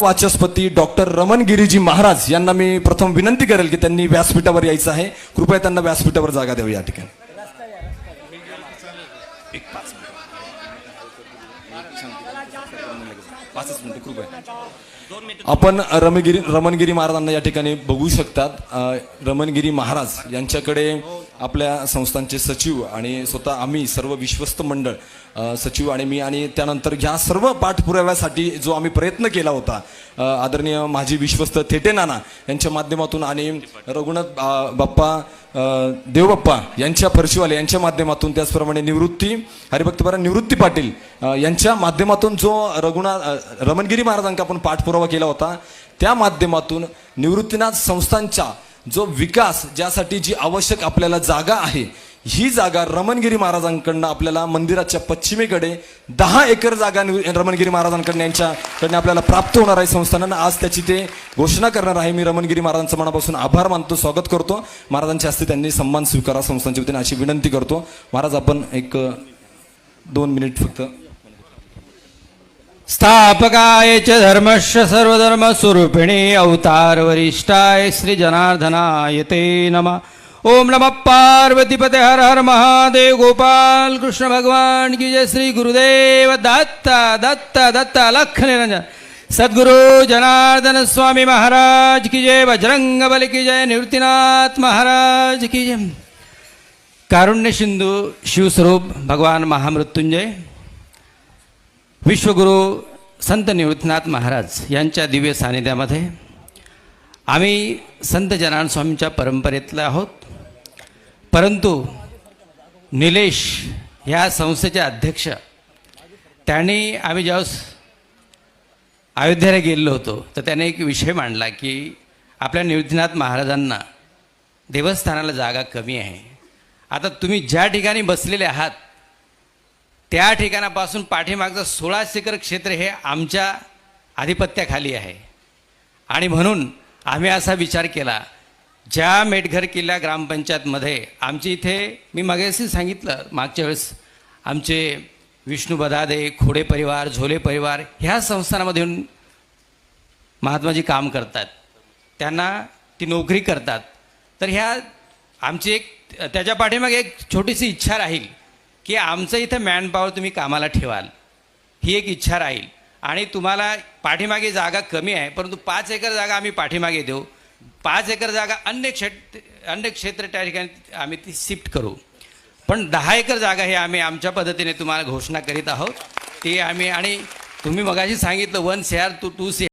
वाचस्पती doctor Raman Giriji Maharaj यांना मी प्रथम विनंती करेल की त्यांनी व्यासपीठावर यायचं आहे. कृपया त्यांना व्यासपीठावर जागा द्यावी या ठिकाणी. आपण रमणगिरी महाराजांना या ठिकाणी बघू शकतात. रमणगिरी महाराज यांच्याकडे आपल्या संस्थांचे सचिव आणि स्वतः आम्ही सर्व विश्वस्त मंडळ सचिव आणि मी आणि त्यानंतर ह्या सर्व पाठपुराव्यासाठी जो आम्ही प्रयत्न केला होता आदरणीय माजी विश्वस्त थेटे नाना यांच्या माध्यमातून आणि रघुनाथ बाप्पा देवबाप्पा यांच्या फरशीवाले यांच्या माध्यमातून त्याचप्रमाणे निवृत्ती पाटील यांच्या माध्यमातून जो रमणगिरी महाराजांका आपण पाठपुरावा केला होता त्या माध्यमातून निवृत्तीनाथ संस्थांचा जो विकास ज्यासाठी जी आवश्यक आपल्याला जागा आहे ही जागा रमणगिरी महाराजांकडनं आपल्याला मंदिराच्या पश्चिमेकडे 10 एकर जागा रमणगिरी महाराजांकडनं यांच्याकडनं आपल्याला प्राप्त होणार आहे. संस्थानांना आज त्याची ते घोषणा करणार आहे. मी रमणगिरी महाराजांचं मनापासून आभार मानतो, स्वागत करतो. महाराजांच्या हस्ते त्यांनी सन्मान स्वीकारा संस्थांच्या वतीने अशी विनंती करतो. महाराज आपण एक 2 मिनिट फक्त. स्थापकाय च धर्मस्य सर्वधर्म स्वरूपिणे अवतार वरिष्ठाय श्री जनार्दनाय ते नमः. ओम नमः पार्वतीपते हर हर महादेव. गोपाल कृष्ण भगवान की जय. श्री गुरुदेव दत्ता दत्ता दत्ता लख निरंजन सद्गुरु जनार्दन स्वामी महाराज की जय. बजरंग बली की जय. निवृत्तीनाथ महाराज की जय. कारुण्य सिंधू शिवस्वरूप भगवान महामृत्युंजय विश्वगुरु संत निवृत्तीनाथ महाराज यांच्या दिव्य सानिध्यामध्ये आम्ही संत जनार्दन स्वामींच्या परंपरेतले आहोत. परंतु निलेश ह्या संस्थेचे अध्यक्ष त्यांनी आम्ही जेव्हा अयोध्येला गेलो होतो तर त्याने एक विषय मांडला की आपल्या निवृत्तीनाथ महाराजांना देवस्थानाला जागा कमी आहे. आता तुम्ही ज्या ठिकाणी बसलेले आहात त्या ठिकाणापासून पाठीमागचं 16 एकर क्षेत्र हे आमच्या आधिपत्याखाली आहे आणि म्हणून आम्ही असा विचार केला. ज्या मेटघर किल्ला ग्रामपंचायतमध्ये आमची इथे मी मागेशी सांगितलं मागच्या वेळेस आमचे विष्णू बदादे खोडे परिवार झोले परिवार ह्या संस्थानामध्ये येऊन महात्माजी काम करतात, त्यांना ती नोकरी करतात. तर ह्या आमची एक त्याच्या पाठीमागे एक छोटीशी इच्छा राहील की आमचं इथं मॅनपॉवर तुम्ही कामाला ठेवाल, ही एक इच्छा राहील. आणि तुम्हाला पाठीमागे जागा कमी आहे परंतु 5 एकर जागा आम्ही पाठीमागे देऊ. 5 एकर जागा अन्य क्षेत्र त्या ठिकाणी आम्ही ती शिफ्ट करू. पण 10 एकर जागा हे आम्ही आमच्या पद्धतीने तुम्हाला घोषणा करीत आहोत. ती आम्ही आणि तुम्ही मगाशी सांगितलं 1 CR to 2 CR